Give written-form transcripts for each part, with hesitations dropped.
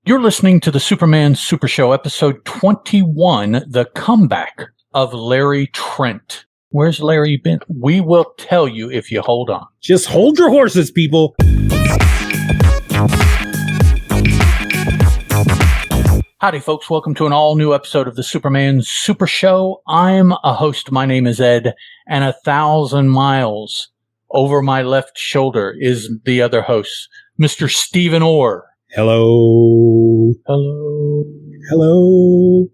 You're listening to the Superman Super Show, episode 21, The Comeback of Larry Trent. Where's Larry been? We will tell you if you hold on. Just hold your horses, people. Howdy, folks. Welcome to an all-new episode of the Superman Super Show. I'm a host. My name is Ed, and 1,000 miles over my left shoulder is the other host, Mr. Steeven Orr. Hello. Hello. Hello.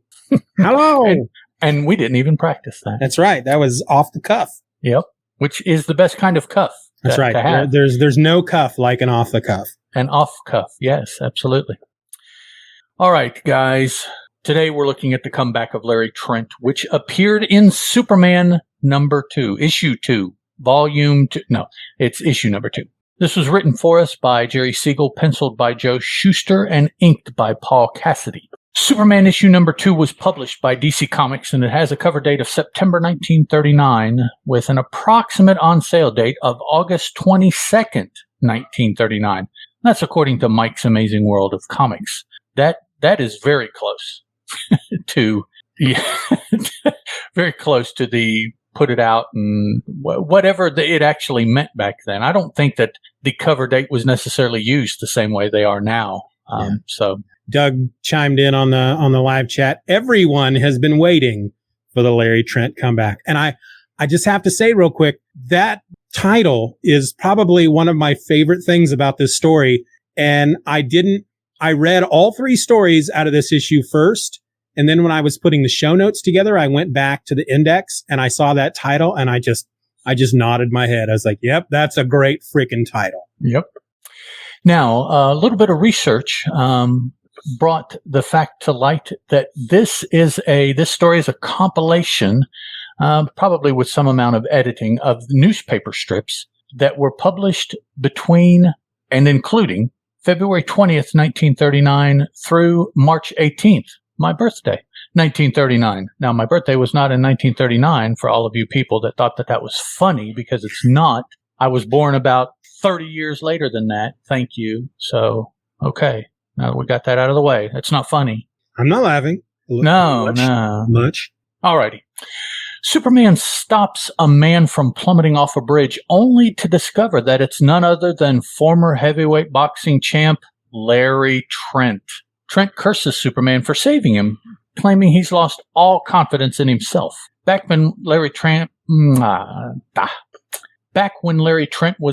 Hello. And we didn't even practice that. That's right. That was off the cuff. Yep. Which is the best kind of cuff. That's right. There's no cuff like an off the cuff. An off cuff. Yes, absolutely. All right, guys. Today we're looking at the comeback of Larry Trent, which appeared in Superman number 2, issue 2, volume 2. No, it's issue number 2. This was written for us by Jerry Siegel, penciled by Joe Shuster, and inked by Paul Cassidy. Superman issue number 2 was published by DC Comics, and it has a cover date of September 1939 with an approximate on-sale date of August 22nd, 1939. That's according to Mike's Amazing World of Comics. That is very close to very close to the put it out and whatever it actually meant back then. I don't think that the cover date was necessarily used the same way they are now. So Doug chimed in on the live chat. Everyone has been waiting for the Larry Trent comeback. And I just have to say real quick, that title is probably one of my favorite things about this story. And I read all 3 stories out of this issue first. And then when I was putting the show notes together, I went back to the index and I saw that title and I just nodded my head. I was like, yep, that's a great freaking title. Yep. Now, a little bit of research brought the fact to light that this story is a compilation, probably with some amount of editing, of newspaper strips that were published between and including February 20th, 1939 through March 18th, my birthday, 1939. Now, my birthday was not in 1939 for all of you people that thought that was funny, because it's not. I was born about 30 years later than that. Thank you. So, okay. Now that we got that out of the way, it's not funny. I'm not laughing. No. Much. All righty. Superman stops a man from plummeting off a bridge only to discover that it's none other than former heavyweight boxing champ Larry Trent. Trent curses Superman for saving him, claiming he's lost all confidence in himself. Back when Larry Trent was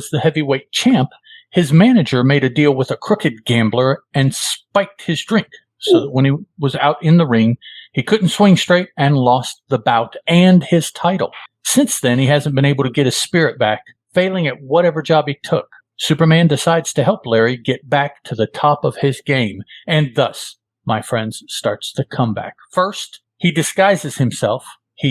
the heavyweight champ, his manager made a deal with a crooked gambler and spiked his drink. So that when he was out in the ring, he couldn't swing straight and lost the bout and his title. Since then, he hasn't been able to get his spirit back, failing at whatever job he took. Superman decides to help Larry get back to the top of his game, and thus, my friends, starts the comeback. First, he disguises himself,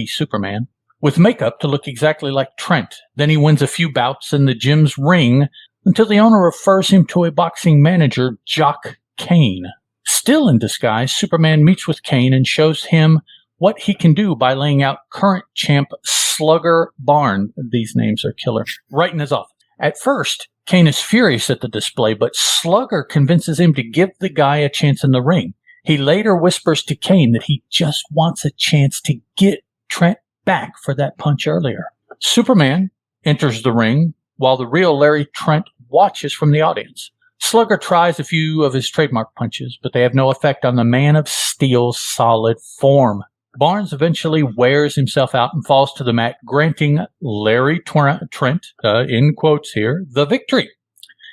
Superman, with makeup to look exactly like Trent. Then he wins a few bouts in the gym's ring until the owner refers him to a boxing manager, Jock Kane. Still in disguise, Superman meets with Kane and shows him what he can do by laying out current champ Slugger Barn, these names are killer, right in his office. At first, Kane is furious at the display, but Slugger convinces him to give the guy a chance in the ring. He later whispers to Kane that he just wants a chance to get Trent back for that punch earlier. Superman enters the ring while the real Larry Trent watches from the audience. Slugger tries a few of his trademark punches, but they have no effect on the Man of Steel's solid form. Barnes eventually wears himself out and falls to the mat, granting Larry Trent, in quotes here, the victory.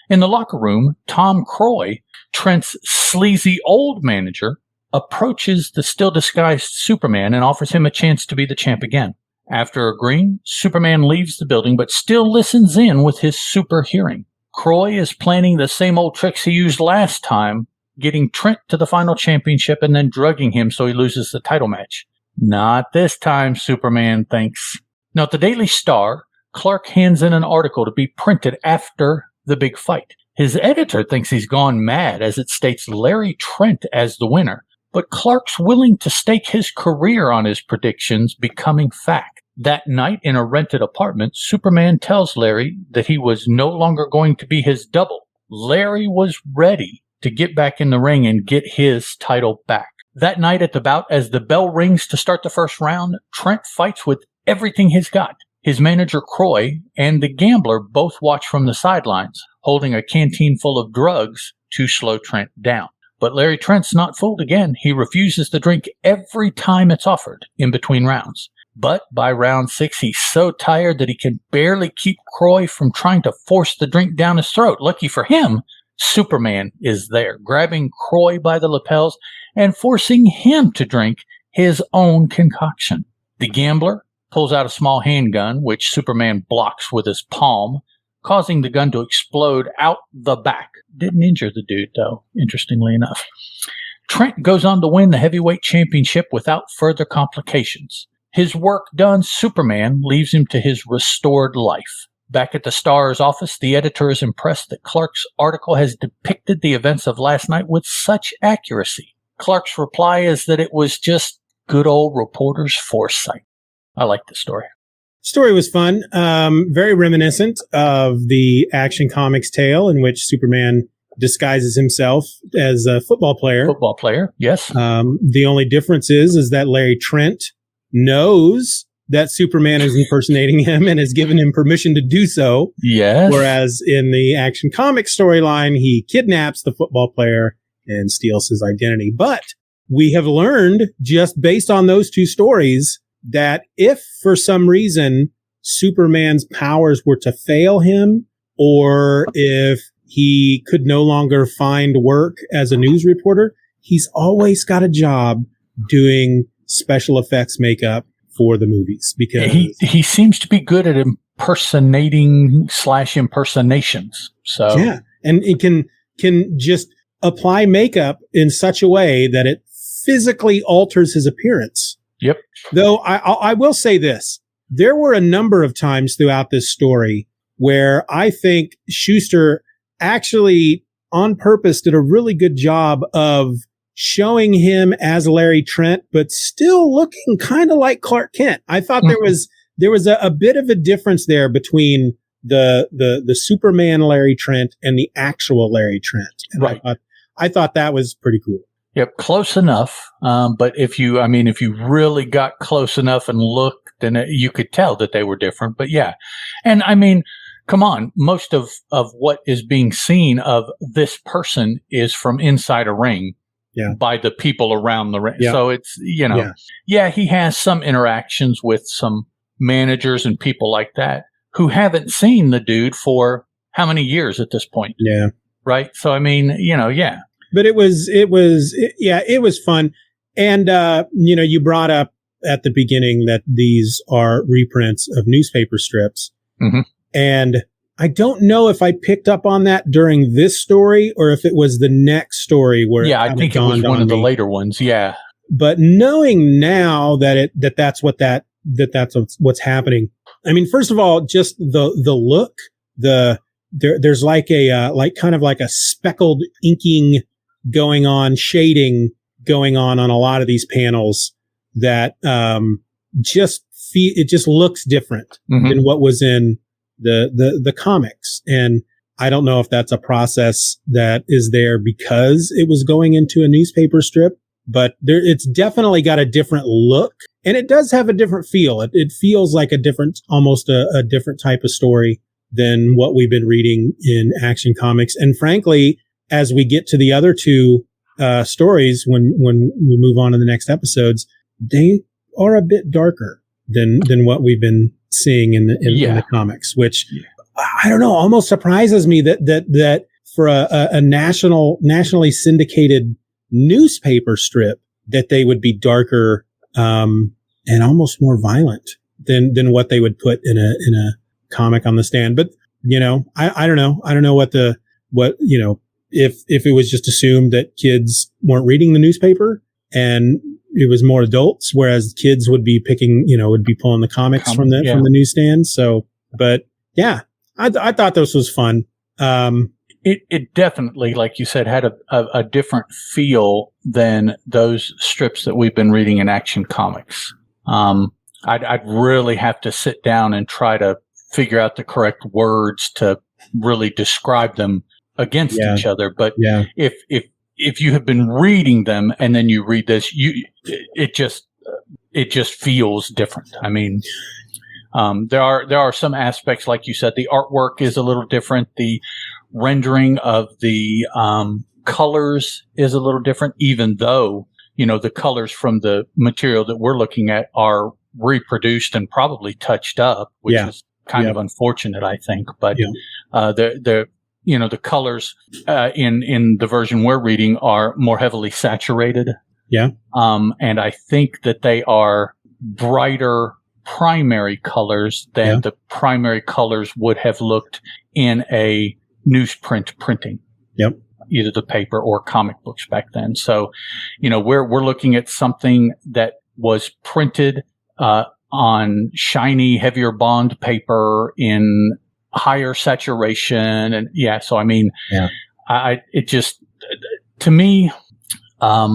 In the locker room, Tom Croy, Trent's sleazy old manager, approaches the still disguised Superman and offers him a chance to be the champ again. After agreeing, Superman leaves the building but still listens in with his super hearing. Croy is planning the same old tricks he used last time, getting Trent to the final championship and then drugging him so he loses the title match. Not this time, Superman thinks. Now, at the Daily Star, Clark hands in an article to be printed after the big fight. His editor thinks he's gone mad, as it states Larry Trent as the winner, but Clark's willing to stake his career on his predictions becoming fact. That night in a rented apartment, Superman tells Larry that he was no longer going to be his double. Larry was ready to to get back in the ring and get his title back. That night at the bout, as the bell rings to start the first round, Trent fights with everything he's got. His manager, Croy, and the gambler both watch from the sidelines, holding a canteen full of drugs to slow Trent down. But Larry Trent's not fooled again. He refuses the drink every time it's offered in between rounds. But by round 6, he's so tired that he can barely keep Croy from trying to force the drink down his throat. Lucky for him, Superman is there, grabbing Croy by the lapels and forcing him to drink his own concoction. The gambler pulls out a small handgun, which Superman blocks with his palm, causing the gun to explode out the back. Didn't injure the dude, though, interestingly enough. Trent goes on to win the heavyweight championship without further complications. His work done, Superman leaves him to his restored life. Back at the Star's office, the editor is impressed that Clark's article has depicted the events of last night with such accuracy. Clark's reply is that it was just good old reporter's foresight. I like the story. Story was fun, very reminiscent of the Action Comics tale in which Superman disguises himself as a football player. Football player, yes. The only difference is that Larry Trent knows that Superman is impersonating him and has given him permission to do so. Yes. Whereas in the Action Comics storyline, he kidnaps the football player and steals his identity. But we have learned, just based on those two stories, that if for some reason Superman's powers were to fail him, or if he could no longer find work as a news reporter, he's always got a job doing special effects makeup for the movies, because he seems to be good at impersonating / impersonations. So yeah, and it can just apply makeup in such a way that it physically alters his appearance. Yep. Though I will say this, there were a number of times throughout this story where I think Schuster actually on purpose did a really good job of showing him as Larry Trent, but still looking kind of like Clark Kent. I thought there was a bit of a difference there between the Superman Larry Trent and the actual Larry Trent. And right. I thought that was pretty cool. Yep, close enough. But if you really got close enough and looked, then you could tell that they were different. But yeah, and I mean, come on, most of what is being seen of this person is from inside a ring. Yeah. By the people around the ring. Yeah. So it's, he has some interactions with some managers and people like that who haven't seen the dude for how many years at this point? Yeah. Right. So, I mean, yeah. But it was fun. And, you brought up at the beginning that these are reprints of newspaper strips. Mm-hmm. And I don't know if I picked up on that during this story or if it was the next story where I think it was one of the later ones. Yeah. But knowing now that that's what's happening. I mean, first of all, just the look, there's like kind of like a speckled inking going on, shading going on a lot of these panels that it just looks different than what was in the comics. And I don't know if that's a process that is there because it was going into a newspaper strip, but it's definitely got a different look, and it does have a different feel. It feels like almost a different type of story than what we've been reading in Action Comics. And frankly, as we get to the other two stories, when we move on to the next episodes, they are a bit darker than what we've been seeing in the comics, which I don't know, almost surprises me that for a nationally syndicated newspaper strip that they would be darker and almost more violent than what they would put in a comic on the stand. But I don't know. I don't know if it was just assumed that kids weren't reading the newspaper and it was more adults, whereas kids would be pulling the comics from the newsstand. So, but yeah, I thought this was fun. It definitely, like you said, had a different feel than those strips that we've been reading in Action Comics. I'd really have to sit down and try to figure out the correct words to really describe them against each other. But Yeah. if you have been reading them and then you read this, it just feels different. I mean, there are some aspects, like you said, the artwork is a little different. The rendering of the colors is a little different, even though, the colors from the material that we're looking at are reproduced and probably touched up, which is kind of unfortunate, I think. But the colors in the version we're reading are more heavily saturated. Yeah. And I think that they are brighter primary colors than the primary colors would have looked in a newsprint printing. Yep. Either the paper or comic books back then. So, we're looking at something that was printed on shiny, heavier bond paper in higher saturation, and so I mean, it just, to me, a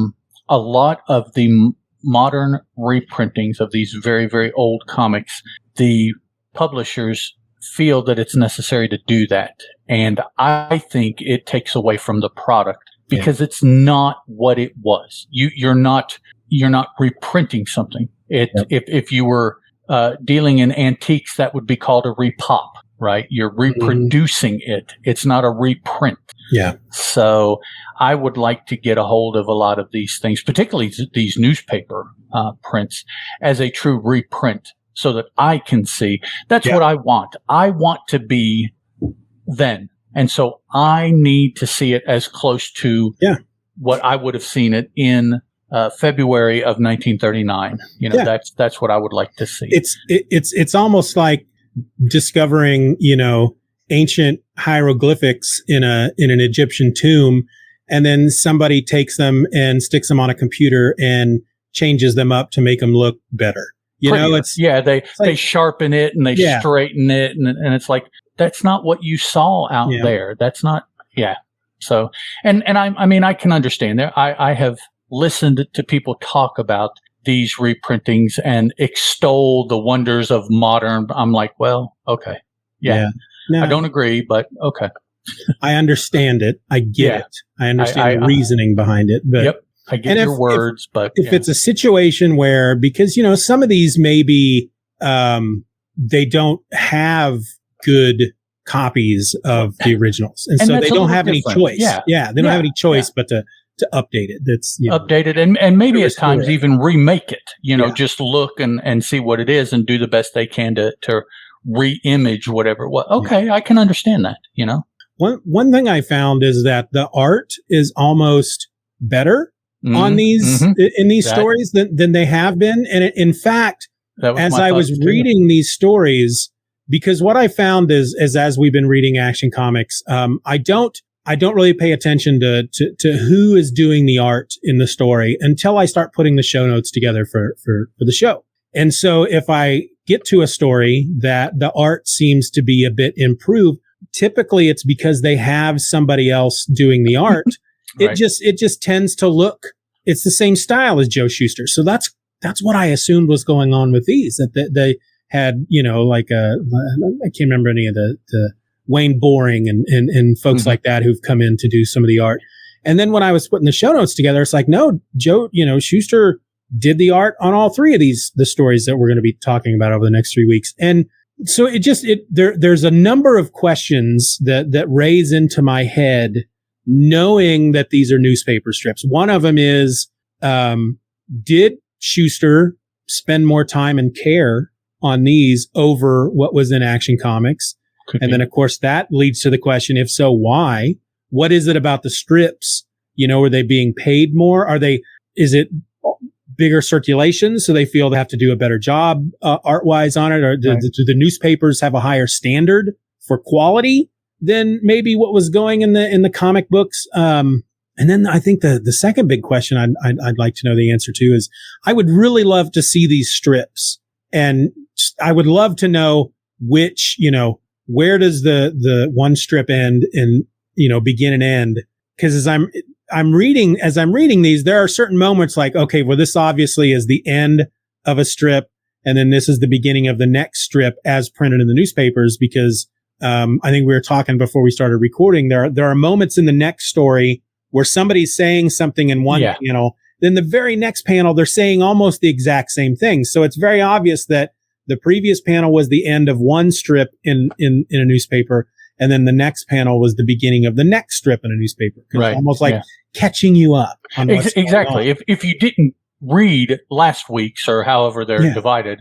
lot of the modern reprintings of these very, very old comics, the publishers feel that it's necessary to do that. And I think it takes away from the product because it's not what it was. You're not reprinting something. If you were dealing in antiques, that would be called a repop, right? You're reproducing it. It's not a reprint. Yeah. So I would like to get a hold of a lot of these things, particularly these newspaper prints, as a true reprint, so that I can see. That's what I want. I want to be then. And so I need to see it as close to what I would have seen it in February of 1939. That's what I would like to see. It's almost like discovering, ancient hieroglyphics in an Egyptian tomb, and then somebody takes them and sticks them on a computer and changes them up to make them look better. They sharpen it and they straighten it, and it's like, that's not what you saw out there. That's not, So, and I can understand there. I have listened to people talk about these reprintings and extol the wonders of modern. I'm like, well, okay. Yeah. No, I don't agree, but okay. I understand it. I get it. I understand the reasoning behind it. But I get your words, but if it's a situation where, because, some of these maybe, they don't have good copies of the originals. And so they don't have any choice. They don't have any choice but to update it. That's update it and maybe at times even remake it, just look and see what it is and do the best they can to re-image whatever. Well, okay, I can understand that, One thing I found is that the art is almost better on these in these stories than they have been. And in fact, as I was reading these stories, because what I found is as we've been reading Action Comics, I don't really pay attention to who is doing the art in the story until I start putting the show notes together for the show. And so if I get to a story that the art seems to be a bit improved, typically it's because they have somebody else doing the art. Right. It just tends to look, it's the same style as Joe Shuster. So that's what I assumed was going on with these, that they had, I can't remember any of the Wayne Boring and folks like that who've come in to do some of the art. And then when I was putting the show notes together, it's like, no, Joe, Shuster did the art on all three of the stories that we're going to be talking about over the next 3 weeks. And so there's a number of questions that raise into my head, knowing that these are newspaper strips. One of them is, did Shuster spend more time and care on these over what was in Action Comics? And then, of course, that leads to the question, if so, why? What is it about the strips? Are they being paid more? Is it bigger circulation, so they feel they have to do a better job art-wise on it? Or do the newspapers have a higher standard for quality than maybe what was going in the comic books? And then I think the second big question I'd like to know the answer to is, I would really love to see these strips, and I would love to know which, where does the one strip end and, begin and end? Because as I'm reading these, there are certain moments like, okay, well, this obviously is the end of a strip, and then this is the beginning of the next strip as printed in the newspapers, because I think we were talking before we started recording. There are moments in the next story where somebody's saying something in one panel, then the very next panel they're saying almost the exact same thing. So it's very obvious that the previous panel was the end of one strip in a newspaper, and then the next panel was the beginning of the next strip in a newspaper. Right. It's almost like catching you up on what's exactly. going on. If you didn't read last week's or however they're divided,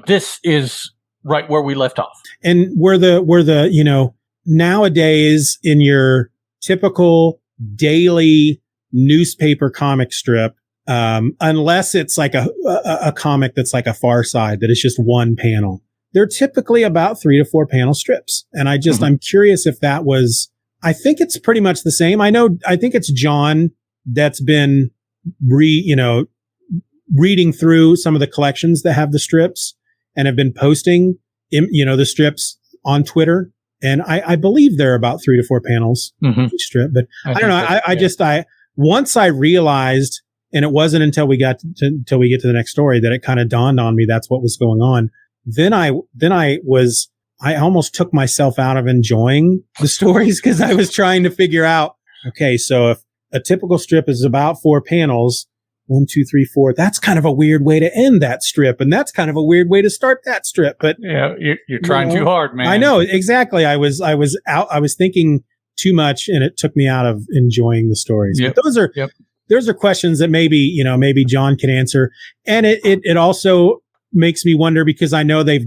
this is right where we left off. And where the nowadays in your typical daily newspaper comic strip, unless it's like a comic that's like a Far Side that is just one panel, they're typically about 3 to 4 panel strips. And I'm curious if that was, I think it's pretty much the same. I think it's John that's been reading through some of the collections that have the strips and have been posting, the strips on Twitter. And I believe they're about 3 to 4 panels each strip, but I don't know. Once I realized, and it wasn't until we get to the next story that it kind of dawned on me that's what was going on. Then I almost took myself out of enjoying the stories because I was trying to figure out, okay, so if a typical strip is about 4 panels, 1, 2, 3, 4, that's kind of a weird way to end that strip. And that's kind of a weird way to start that strip. But yeah, you're trying too hard, man. I know, exactly. I was thinking too much and it took me out of enjoying the stories. Yep. But those are questions that maybe John can answer. And it also makes me wonder, because I know they've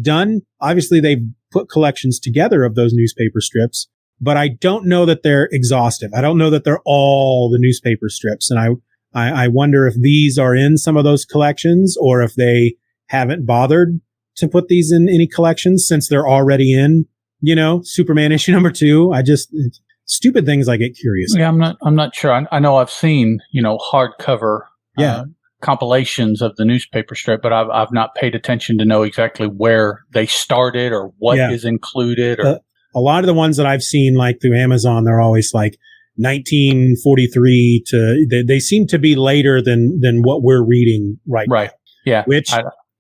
put collections together of those newspaper strips, but I don't know that they're exhaustive. I don't know that they're all the newspaper strips. And I wonder if these are in some of those collections or if they haven't bothered to put these in any collections since they're already in, Superman issue number 2. Stupid things I get curious. Yeah, I'm not sure. I know I've seen, hardcover compilations of the newspaper strip, but I've not paid attention to know exactly where they started or what is included. Or a lot of the ones that I've seen, like through Amazon, they're always like 1943 to they seem to be later than what we're reading right now. Yeah.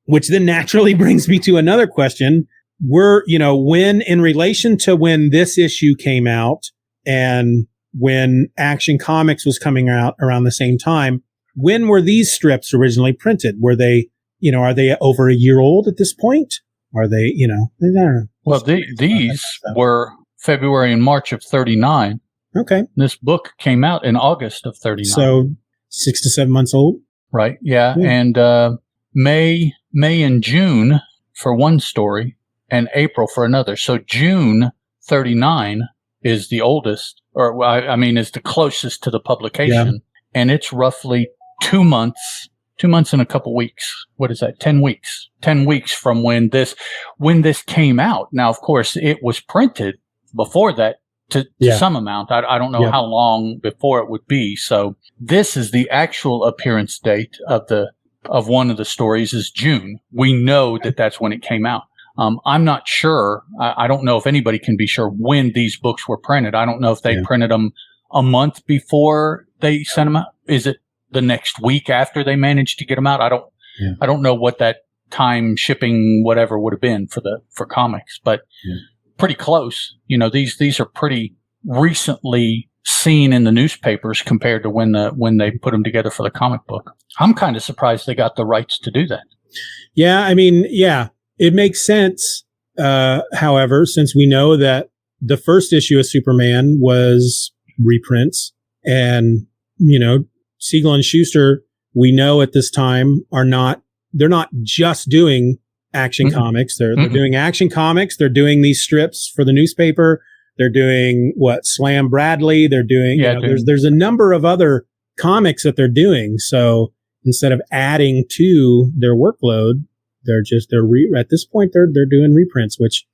Which then naturally brings me to another question. When in relation to when this issue came out and when Action Comics was coming out around the same time, when were these strips originally printed? Were they, are they over a year old at this point? Are they, I don't know. Well, these were February and March of 39. Okay. This book came out in August of 39. So 6 to 7 months old. Right. Yeah. And May and June for one story and April for another. So June 39 is the oldest, is the closest to the publication. Yeah. And it's roughly 2 months and a couple weeks. What is that? 10 weeks. 10 weeks from when this came out. Now, of course, it was printed before that to some amount. I don't know how long before it would be. So this is the actual appearance date of one of the stories is June. We know that that's when it came out. I'm not sure. I don't know if anybody can be sure when these books were printed. I don't know if they printed them a month before they sent them out. Is it the next week after they managed to get them out? I don't know what that time shipping whatever would have been for comics, but pretty close. These are pretty recently seen in the newspapers compared to when they put them together for the comic book. I'm kind of surprised they got the rights to do that. Yeah, it makes sense. However, since we know that the first issue of Superman was reprints, and Siegel and Schuster, we know at this time they're not just doing Action Comics. They're doing Action Comics. They're doing these strips for the newspaper. They're doing Slam Bradley. They're doing, there's a number of other comics that they're doing. So instead of adding to their workload, at this point, they're doing reprints, which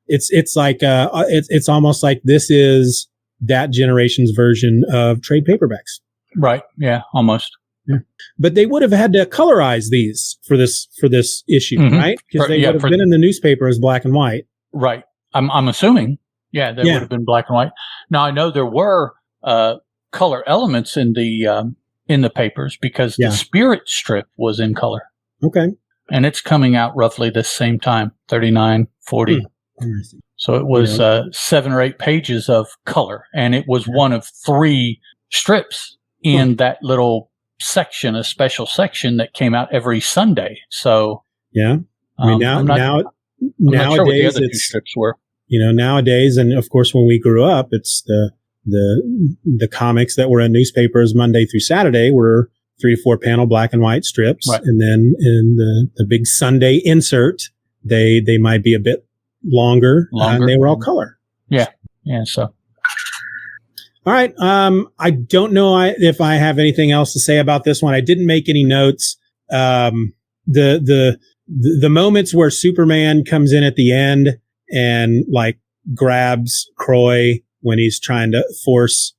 it's like, it's almost like this is that generation's version of trade paperbacks. Right. Yeah. Almost. Yeah. But they would have had to colorize these for this issue, right? Because they would have been in the newspaper as black and white. Right. I'm assuming. Yeah, they would have been black and white. Now I know there were color elements in the papers because the Spirit strip was in color. Okay. And it's coming out roughly the same time, 39, 40. Interesting. So it was 7 or 8 pages of color, and it was one of 3 strips in that little section, a special section that came out every Sunday. So yeah, I mean I'm not nowadays sure what the other 2 it's, strips were. nowadays, and of course when we grew up, it's the comics that were in newspapers Monday through Saturday were 3 to 4 panel black and white strips, right. And then in the big Sunday insert, they might be a bit longer. And they were all color. Yeah. So. All right. I don't know if I have anything else to say about this one. I didn't make any notes. The moments where Superman comes in at the end and like grabs Croy when he's trying to force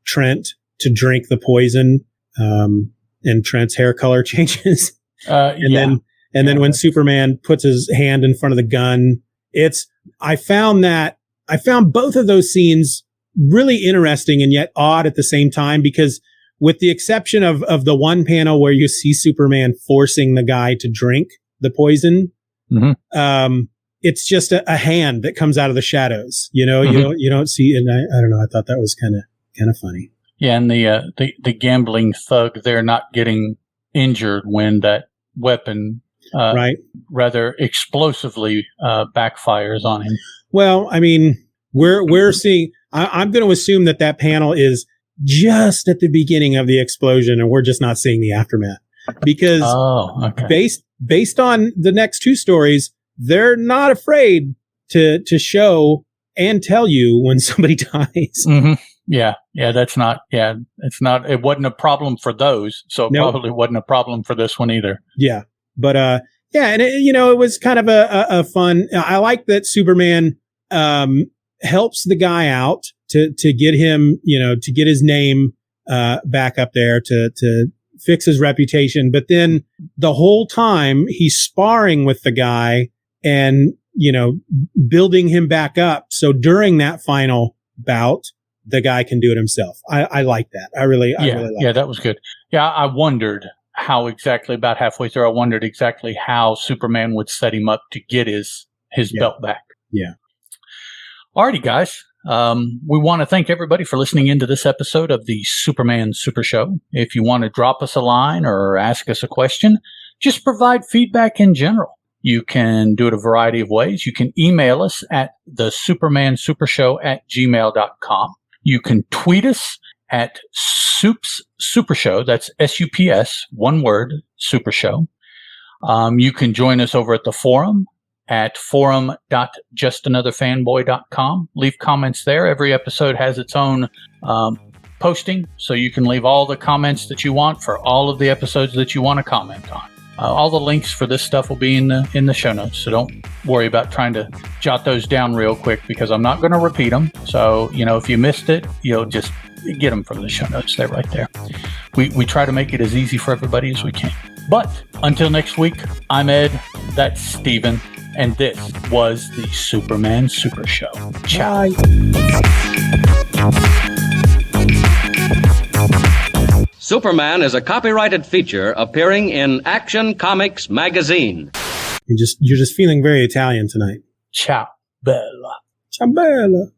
Trent to drink the poison, and Trent's hair color changes. Then when Superman puts his hand in front of the gun, I found both of those scenes really interesting and yet odd at the same time, because with the exception of the one panel where you see Superman forcing the guy to drink the poison, it's just a hand that comes out of the shadows. You don't see, and I don't know. I thought that was kind of funny. Yeah, and the gambling thug, they're not getting injured when that weapon rather explosively backfires on him. Well, I mean, we're seeing. I'm going to assume that panel is just at the beginning of the explosion, and we're just not seeing the aftermath, because based on the next 2 stories, they're not afraid to show and tell you when somebody dies. Mm-hmm. Yeah, that's not. Yeah, it's not. It wasn't a problem for those, so it probably wasn't a problem for this one either. Yeah, but and it was kind of a fun. I like that Superman helps the guy out to get him, to get his name back up there, to fix his reputation. But then the whole time he's sparring with the guy and building him back up. So during that final bout, the guy can do it himself. I like that. I really like that. That was good. Yeah, I wondered how exactly, about halfway through, I wondered exactly how Superman would set him up to get his belt back. Yeah. Alrighty, guys. We want to thank everybody for listening into this episode of the Superman Super Show. If you want to drop us a line or ask us a question, just provide feedback in general. You can do it a variety of ways. You can email us at thesupermansupershow@gmail.com. You can tweet us at Supes Super Show. That's SUPS, one word, Super Show. You can join us over at the forum at forum.justanotherfanboy.com. Leave comments there. Every episode has its own posting, so you can leave all the comments that you want for all of the episodes that you want to comment on. All the links for this stuff will be in the show notes, so don't worry about trying to jot those down real quick, because I'm not going to repeat them. So, if you missed it, you'll just get them from the show notes. They're right there. We try to make it as easy for everybody as we can. But until next week, I'm Ed, that's Steven, and this was the Superman Super Show. Ciao. Superman is a copyrighted feature appearing in Action Comics magazine. You're just feeling very Italian tonight. Ciao, Bella. Ciao, Bella.